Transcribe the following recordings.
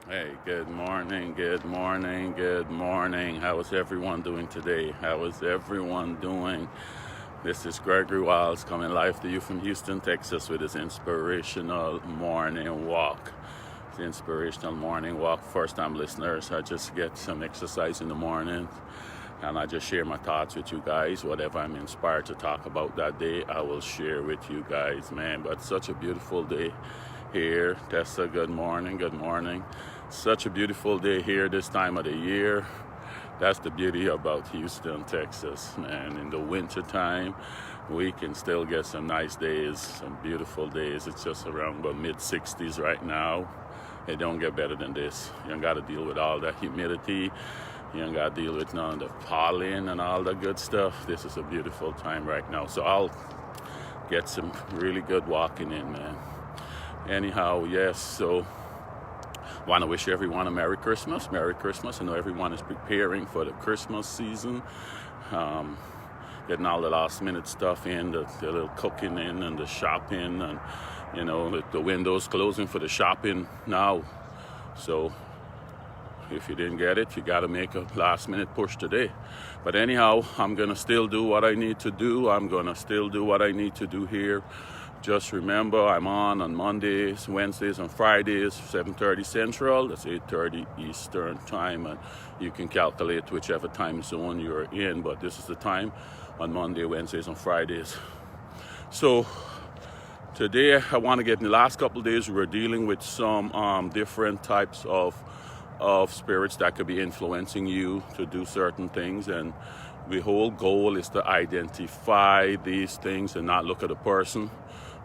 Hey, good morning, good morning, good morning. How is everyone doing today? How is everyone doing? This is Gregory Wiles coming live to you from Houston, Texas with his inspirational morning walk. The inspirational morning walk. First time listeners, I just get some exercise in the morning and I just share my thoughts with you guys. Whatever I'm inspired to talk about that day, I will share with you guys, man. But such a beautiful day here. Tessa, good morning, good morning. Such a beautiful day here this time of the year. That's the beauty about Houston, Texas, man. In the winter time, we can still get some nice days, some beautiful days. It's just around about mid-60s right now. It don't get better than this. You don't got to deal with all that humidity. You don't got to deal with none of the pollen and all the good stuff. This is a beautiful time right now. So I'll get some really good walking in, man. Anyhow, yes, so want to wish everyone a Merry Christmas. Merry Christmas. I know everyone is preparing for the Christmas season. Getting all the last minute stuff in, the little cooking in and the shopping and, you know, the windows closing for the shopping now. So if you didn't get it, you got to make a last minute push today. But anyhow, I'm going to still do what I need to do. I'm going to still do what I need to do here. Just remember, I'm on Mondays, Wednesdays, and Fridays, 7:30 Central. That's 8:30 Eastern time, and you can calculate whichever time zone you're in. But this is the time on Monday, Wednesdays, and Fridays. So today, I want to get in the last couple of days, we were dealing with some different types of spirits that could be influencing you to do certain things, and the whole goal is to identify these things and not look at a person,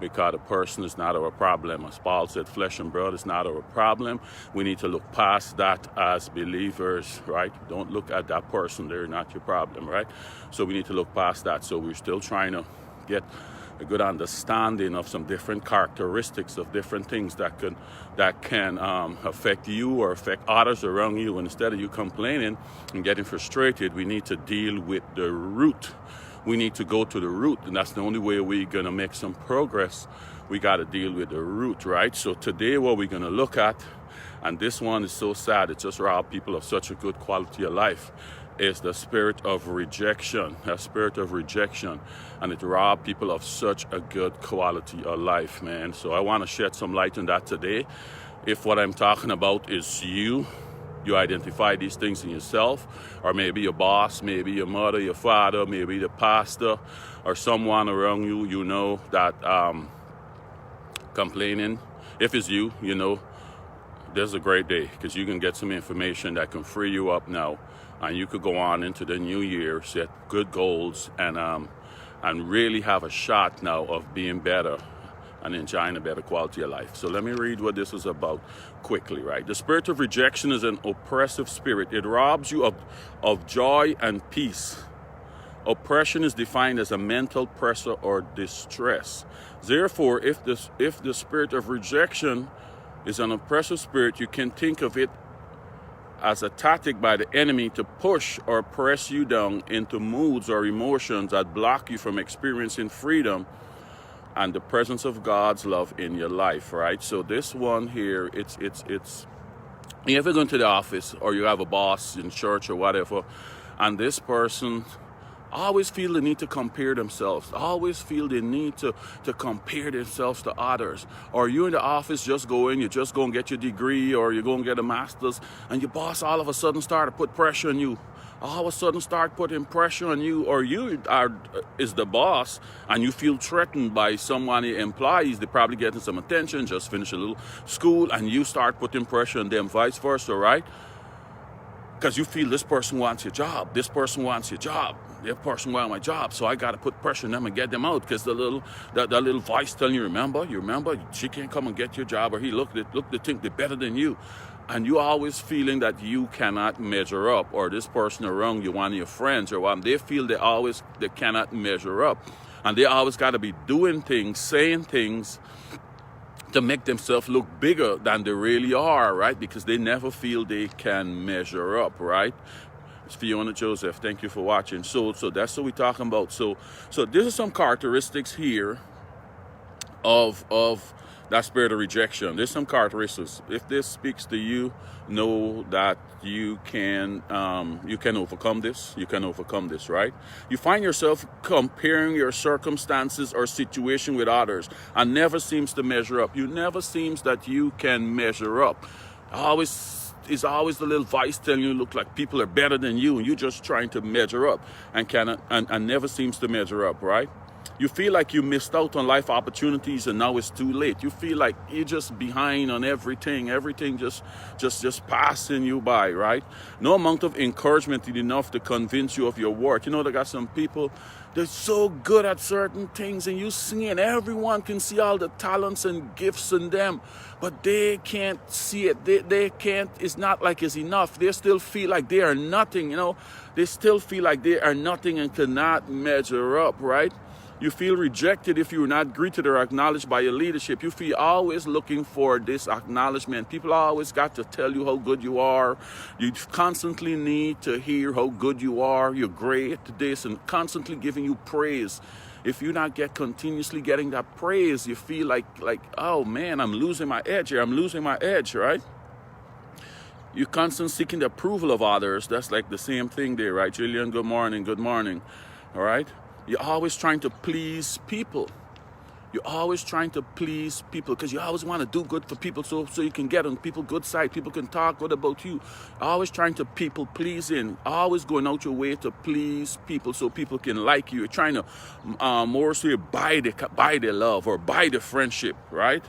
because the person is not our problem. As Paul said, flesh and blood is not our problem. We need to look past that as believers, right? Don't look at that person. They're not your problem, right? So we need to look past that. So we're still trying to get a good understanding of some different characteristics of different things that can affect you or affect others around you. And instead of you complaining and getting frustrated, we need to deal with the root. We need to go to the root, and that's the only way we're going to make some progress. We got to deal with the root, right? So today what we're going to look at, and this one is so sad, it just robbed people of such a good quality of life, is the spirit of rejection. That spirit of rejection, and it robbed people of such a good quality of life, man. So I want to shed some light on that today. If what I'm talking about is you identify these things in yourself, or maybe your boss, maybe your mother, your father, maybe the pastor, or someone around you, you know, that complaining. If it's you, you know, there's a great day, because you can get some information that can free you up now, and you could go on into the new year, set good goals, and really have a shot now of being better and enjoying a better quality of life. So let me read what this is about quickly, right? The spirit of rejection is an oppressive spirit. It robs you of joy and peace. Oppression is defined as a mental pressure or distress. Therefore, if the spirit of rejection is an oppressive spirit, you can think of it as a tactic by the enemy to push or press you down into moods or emotions that block you from experiencing freedom and the presence of God's love in your life, right? So this one here, it's you ever go into the office, or you have a boss in church or whatever, and this person always feel the need to compare themselves, always feel the need to compare themselves to others. Or you in the office, you just go and get your degree, or you go and get a master's, and your boss all of a sudden start to put pressure on you. All of a sudden start putting pressure on you, or is the boss, and you feel threatened by someone, employees, they probably getting some attention, just finish a little school, and you start putting pressure on them, vice versa, right? Because you feel this person wants your job, this person wants your job, that person wants my job, so I got to put pressure on them and get them out, because the little voice telling you, remember, she can't come and get your job, or he look, they think they're better than you. And you always feeling that you cannot measure up, or this person around you, one of your friends, or one, they feel they cannot measure up. And they always got to be doing things, saying things to make themselves look bigger than they really are, right? Because they never feel they can measure up, right? It's Fiona Joseph. Thank you for watching. So that's what we're talking about. So this is some characteristics here of that spirit of rejection. There's some characteristics. If this speaks to you, know that you can overcome this. You can overcome this, right? You find yourself comparing your circumstances or situation with others and never seems to measure up. You never seems that you can measure up. It's always the little voice telling you look like people are better than you, and you're just trying to measure up and never seems to measure up, right? You feel like you missed out on life opportunities and now it's too late. You feel like you're just behind on everything just passing you by, right? No amount of encouragement is enough to convince you of your worth. You know, they got some people, they're so good at certain things, and you see, and everyone can see all the talents and gifts in them, but they can't see it. They can't, it's not like it's enough. They still feel like they are nothing, you know. They still feel like they are nothing and cannot measure up, right? You feel rejected if you're not greeted or acknowledged by your leadership. You feel always looking for this acknowledgement. People always got to tell you how good you are. You constantly need to hear how good you are. You're great at this, and constantly giving you praise. If you're not continuously getting that praise, you feel like, oh man, I'm losing my edge here. I'm losing my edge, right? You're constantly seeking the approval of others. That's like the same thing there, right? Jillian, good morning, good morning. All right? You're always trying to please people. You're always trying to please people because you always want to do good for people so you can get on people's good side. People can talk good about you. Always trying to people pleasing. Always going out your way to please people so people can like you. You're trying to more so buy their love or buy their friendship, right?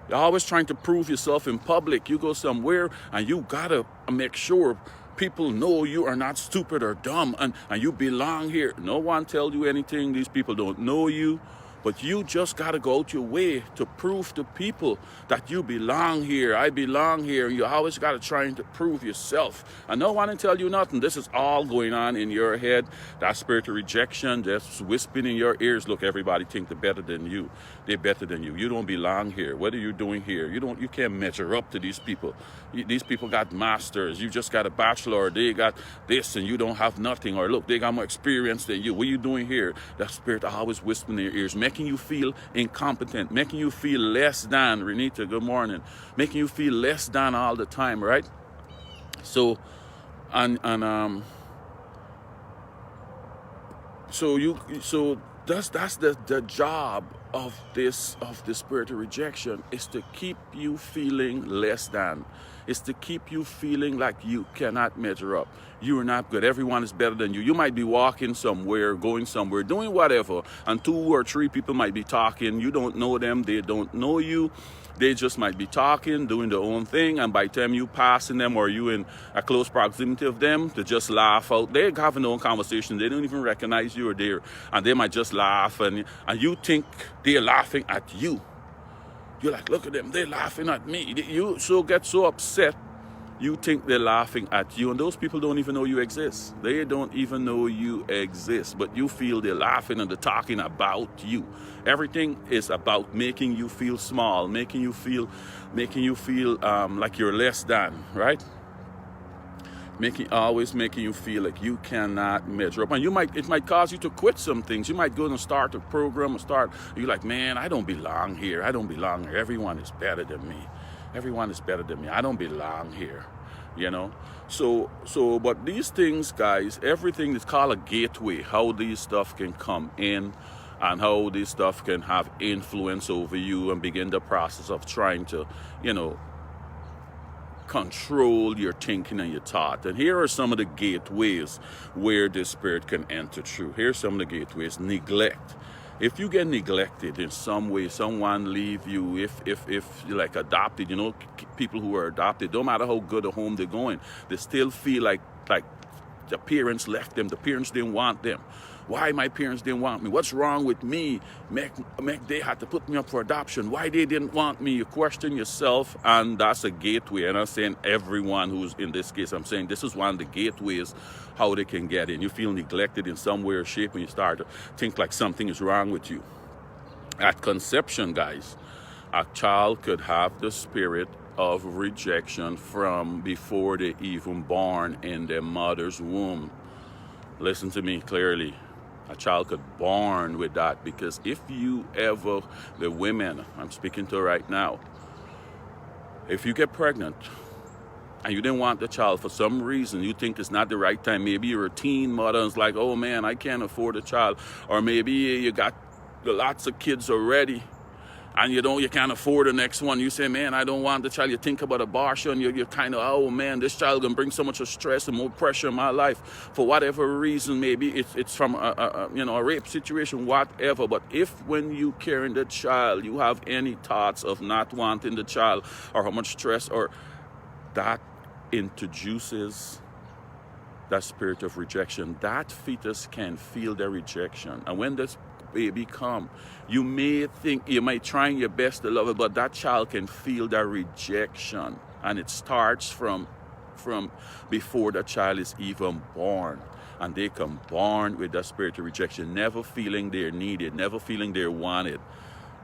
You're always trying to prove yourself in public. You go somewhere and you gotta make sure people know you are not stupid or dumb and you belong here. No one tells you anything. These people don't know you. But you just got to go out your way to prove to people that you belong here. I belong here. You always got to try to prove yourself. And no one can tell you nothing. This is all going on in your head. That spirit of rejection that's whispering in your ears. Look, everybody think they're better than you. They're better than you. You don't belong here. What are you doing here? You can't measure up to these people. These people got masters. You just got a bachelor. They got this and you don't have nothing. Or look, they got more experience than you. What are you doing here? That spirit always whispering in your ears, making you feel incompetent, making you feel less than. Renita, good morning. Making you feel less than all the time, right? So, so that's the job of the spirit of rejection, is to keep you feeling less than. It's to keep you feeling like you cannot measure up. You are not good. Everyone is better than you. You might be walking somewhere, going somewhere, doing whatever, and 2 or 3 people might be talking. You don't know them. They don't know you. They just might be talking, doing their own thing, and by the time you passing them or you in a close proximity of them, they just laugh out. They're having their own conversation. They don't even recognize you or there, and they might just laugh, and you think they're laughing at you. You're like, look at them, they're laughing at me. You get so upset, you think they're laughing at you, and those people don't even know you exist. They don't even know you exist, but you feel they're laughing and they're talking about you. Everything is about making you feel small, making you feel like you're less than, right? Always making you feel like you cannot measure up. And it might cause you to quit some things. You might go and start a program you're like, man, I don't belong here. I don't belong here. Everyone is better than me. Everyone is better than me. I don't belong here, you know? So, but these things, guys, everything is called a gateway, how these stuff can come in and how this stuff can have influence over you and begin the process of trying to, control your thinking and your thought. And here are some of the gateways where this spirit can enter through. Here's some of the gateways. Neglect. If you get neglected in some way, someone leave you, if you're like adopted, people who are adopted, no matter how good a home they're going, they still feel like the parents left them, the parents didn't want them. Why my parents didn't want me? What's wrong with me? They had to put me up for adoption. Why they didn't want me? You question yourself, and that's a gateway. And I'm saying everyone who's in this case, I'm saying this is one of the gateways how they can get in. You feel neglected in some way or shape, and you start to think like something is wrong with you. At conception, guys, a child could have the spirit of rejection from before they're even born in their mother's womb. Listen to me clearly. A child could born with that, because if you ever, the women I'm speaking to right now, if you get pregnant and you didn't want the child for some reason, you think it's not the right time, maybe you're a teen mother and it's like, oh man, I can't afford a child, or maybe you got lots of kids already and you can't afford the next one. You say, man, I don't want the child. You think about abortion. You're kind of, oh man, this child gonna bring so much of stress and more pressure in my life for whatever reason. Maybe it's from a rape situation, whatever. But if when you carrying the child, you have any thoughts of not wanting the child, or how much stress, or that introduces that spirit of rejection. That fetus can feel the rejection, and when this baby come, you may think, you might try your best to love it, but that child can feel that rejection, and it starts from before the child is even born. And they come born with that spirit of rejection, never feeling they're needed, never feeling they're wanted,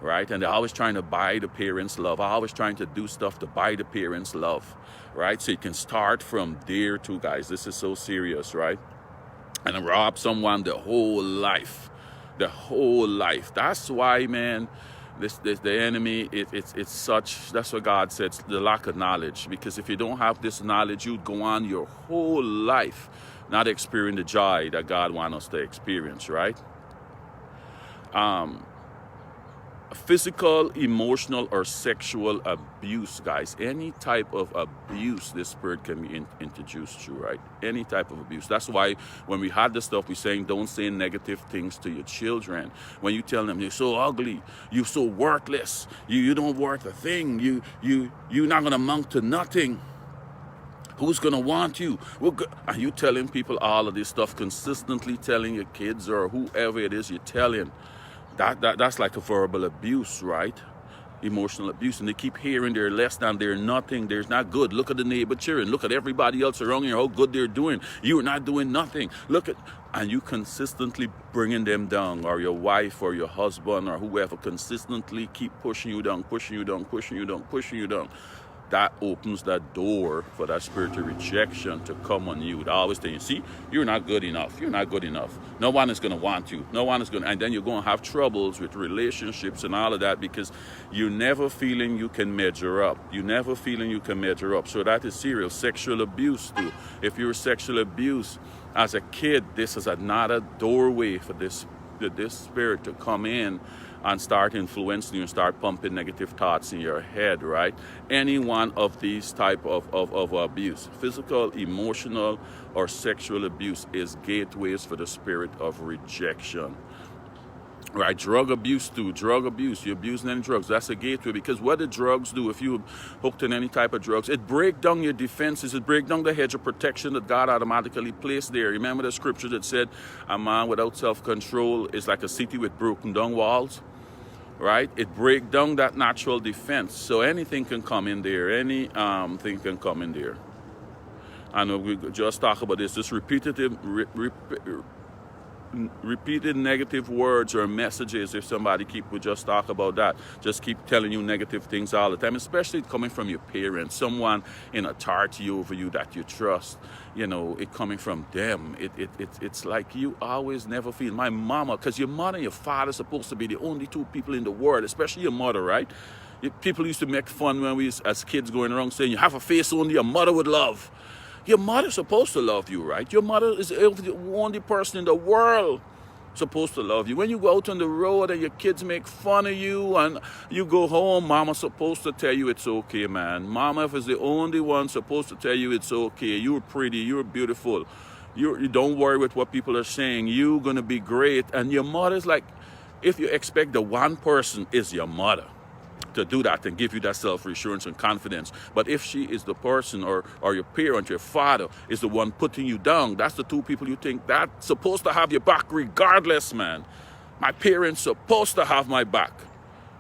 right? And they're always trying to buy the parents' love, always trying to do stuff to buy the parents' love, right? So it can start from there too, guys. This is so serious, right? And rob someone the whole life. The whole life. That's why, man, the enemy, it's such, that's what God said, the lack of knowledge. Because if you don't have this knowledge, you'd go on your whole life not experiencing the joy that God wants us to experience, right? Physical, emotional, or sexual abuse, guys. Any type of abuse this spirit can be introduced to, right? Any type of abuse. That's why when we had this stuff, we're saying don't say negative things to your children. When you tell them you're so ugly, you're so worthless, you don't worth a thing, you're not gonna amount to nothing. Who's gonna want you? Are you telling people all of this stuff, consistently telling your kids or whoever it is you're telling? That's like a verbal abuse, right? Emotional abuse. And they keep hearing they're less than, they're nothing, they're not good. Look at the neighbor cheering. Look at everybody else around you, how good they're doing. You're not doing nothing. And you consistently bringing them down, or your wife or your husband or whoever consistently keep pushing you down, pushing you down, pushing you down, pushing you down. That opens that door for that spirit of rejection to come on you. They always tell you, see, you're not good enough. You're not good enough. No one is going to want you. No one is going to, and then you're going to have troubles with relationships and all of that, because you're never feeling you can measure up. You're never feeling you can measure up. So that is serious. Sexual abuse too. If you're sexual abuse as a kid, this is another doorway for this spirit to come in and start influencing you and start pumping negative thoughts in your head, right? Any one of these type of abuse, physical, emotional, or sexual abuse, is gateways for the spirit of rejection. Right, drug abuse too. Drug abuse, you're abusing any drugs, that's a gateway. Because what do drugs do? If you're hooked in any type of drugs, it breaks down your defenses, it breaks down the hedge of protection that God automatically placed there. Remember the scripture that said a man without self-control is like a city with broken down walls? Right? It breaks down that natural defense. So anything can come in there. Thing can come in there. And we just talk about this. This repeated negative words or messages. If somebody would just talk about that, just keep telling you negative things all the time, especially coming from your parents, someone in authority over you that you trust, it coming from them. It's like you always never feel, my mama, because your mother and your father are supposed to be the only two people in the world, especially your mother, right? People used to make fun when we as kids going around saying you have a face only your mother would love. Your mother's supposed to love you, right? Your mother is the only person in the world supposed to love you. When you go out on the road and your kids make fun of you and you go home, mama's supposed to tell you it's okay, man. Mama is the only one supposed to tell you it's okay. You're pretty, you're beautiful. You don't worry with what people are saying. You're going to be great. And your mother's like, if you expect the one person is your mother to do that and give you that self-reassurance and confidence. But if she is the person or your parent, your father is the one putting you down, that's the two people you think that's supposed to have your back regardless, man. My parents supposed to have my back.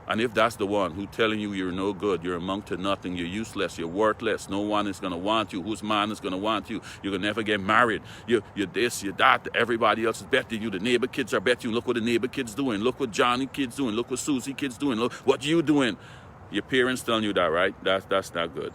And if that's the one who telling you you're no good, you're amount to nothing, you're useless, you're worthless, no one is going to want you, whose man is going to want you, you're going to never get married, you're this, you're that, everybody else is better than you, the neighbor kids are better than you, look what the neighbor kids doing, look what Johnny kids doing, look what Susie kids doing, look what you doing. Your parents telling you that, right? That's not good.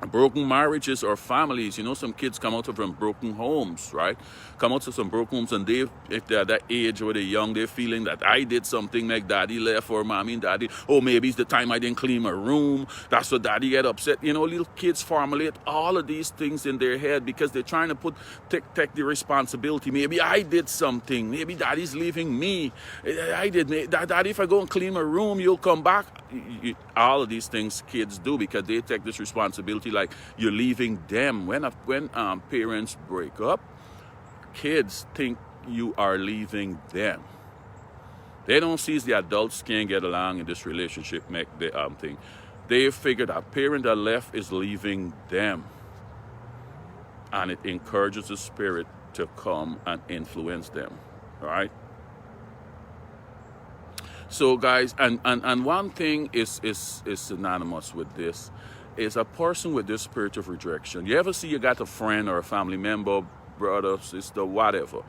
Broken marriages or families. You know, some kids come out of from broken homes, right? Come out of some broken homes, and they, if they're that age or they're young, they're feeling that I did something, like daddy left or mommy and daddy, oh, maybe it's the time I didn't clean my room, that's what daddy get upset. You know, little kids formulate all of these things in their head because they're trying to take the responsibility. Maybe I did something, maybe daddy's leaving me, I did, daddy, if I go and clean my room, you'll come back. All of these things kids do because they take this responsibility like you're leaving them. When parents break up, kids think you are leaving them. They don't see the adults can't get along in this relationship, make the thing. They figure that parent that left is leaving them, and it encourages the spirit to come and influence them. All right. So guys, and one thing is synonymous with this, is a person with this spirit of rejection. You ever see you got a friend or a family member, brother, sister, whatever,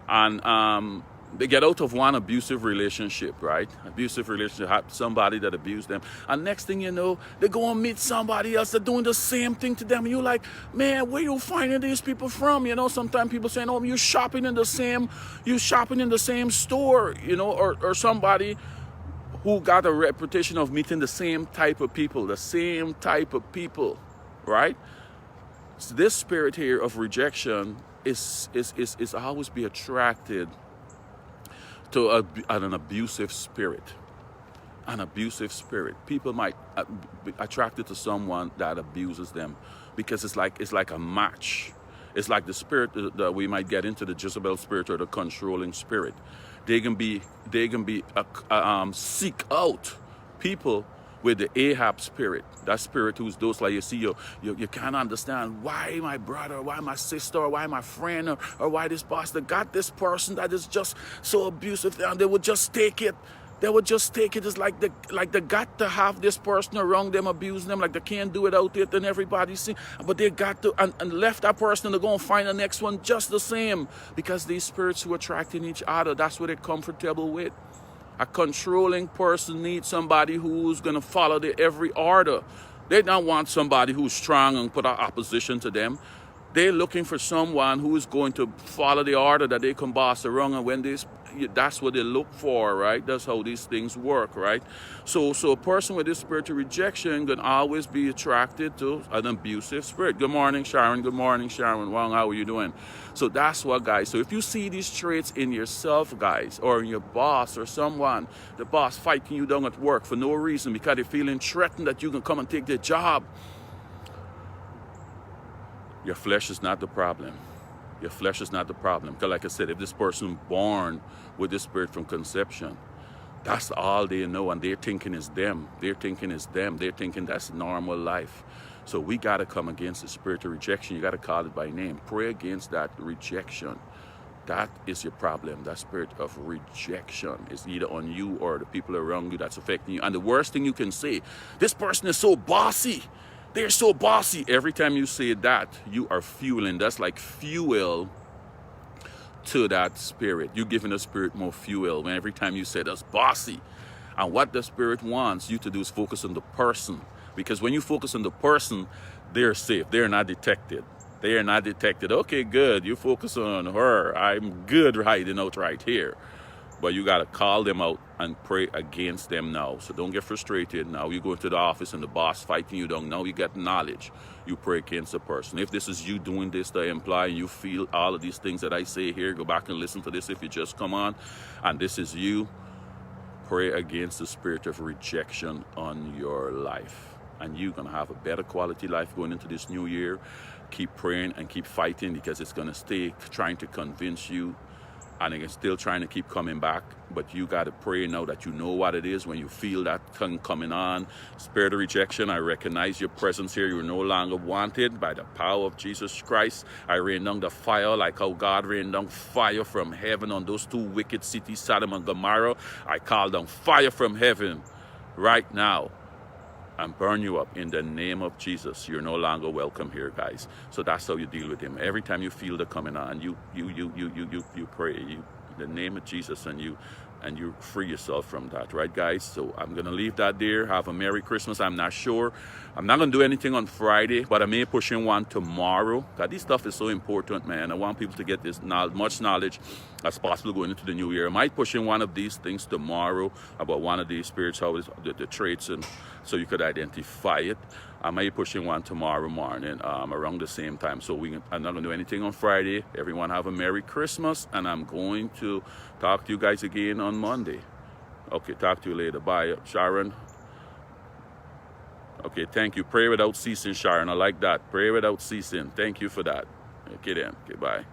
and they get out of one abusive relationship, right? Abusive relationship, somebody that abused them, and next thing you know, they go and meet somebody else that doing the same thing to them, and you're like, man, where you finding these people from? You know, sometimes people saying, oh, you're shopping in the same store, you know, or somebody who got a reputation of meeting the same type of people, right? So this spirit here of rejection is always be attracted to an abusive spirit. People might be attracted to someone that abuses them because it's like a match. It's like the spirit that we might get into, the Jezebel spirit or the controlling spirit. They can be seek out people with the Ahab spirit. That spirit who's those like you see you can't understand why my brother, why my sister, or why my friend, or why this boss that got this person that is just so abusive, and they would just take it. It's like they got to have this person around them, abusing them, like they can't do it out there, then everybody see. But they got to, and left that person to go and find the next one just the same. Because these spirits who are attracting each other, that's what they're comfortable with. A controlling person needs somebody who's going to follow their every order. They don't want somebody who's strong and put an opposition to them. They're looking for someone who is going to follow the order that they can boss around, and when that's what they look for, right? That's how these things work, right? So a person with this spiritual rejection can always be attracted to an abusive spirit. Good morning, Sharon. Wong, how are you doing? So that's what, guys. So if you see these traits in yourself, guys, or in your boss or someone, the boss fighting you down at work for no reason because they're feeling threatened that you can come and take their job, your flesh is not the problem. Because like I said, if this person born with this spirit from conception, that's all they know, and they're thinking is them. They're thinking that's normal life. So we got to come against the spirit of rejection. You got to call it by name. Pray against that rejection. That is your problem. That spirit of rejection is either on you or the people around you that's affecting you. And the worst thing you can say, this person is so bossy. They're so bossy. Every time you say that, you are fueling. That's like fuel to that spirit. You're giving the spirit more fuel when every time you say that's bossy. And what the spirit wants you to do is focus on the person. Because when you focus on the person, they're safe. They're not detected. Okay, good. You focus on her. I'm good hiding out right here. But you got to call them out and pray against them now. So don't get frustrated now. You go into the office and the boss fighting you down. Now you get knowledge. You pray against the person. If this is you doing this to imply and you feel all of these things that I say here, go back and listen to this if you just come on. And this is you. Pray against the spirit of rejection on your life. And you're going to have a better quality life going into this new year. Keep praying and keep fighting because it's going to stay trying to convince you. And they're still trying to keep coming back. But you got to pray now that you know what it is when you feel that thing coming on. Spirit of rejection, I recognize your presence here. You're no longer wanted by the power of Jesus Christ. I rain down the fire like how God rained down fire from heaven on those two wicked cities, Sodom and Gomorrah. I call down fire from heaven right now and burn you up in the name of Jesus. You're no longer welcome here, guys. So that's how you deal with him. Every time you feel the coming on, you pray in the name of Jesus, and you and you free yourself from that, right, guys? So I'm gonna leave that there. Have a Merry Christmas. I'm not sure. I'm not gonna do anything on Friday, but I may push in one tomorrow. Cause this stuff is so important, man. I want people to get this much knowledge as possible going into the new year. I might push in one of these things tomorrow about one of these spirits, how the traits, and so you could identify it. I might push in one tomorrow morning around the same time. So I'm not gonna do anything on Friday. Everyone have a Merry Christmas, and I'm going to talk to you guys again on Monday. Okay, talk to you later. Bye, Sharon. Okay, thank you. Pray without ceasing, Sharon. I like that. Pray without ceasing. Thank you for that. Okay then. Okay, bye.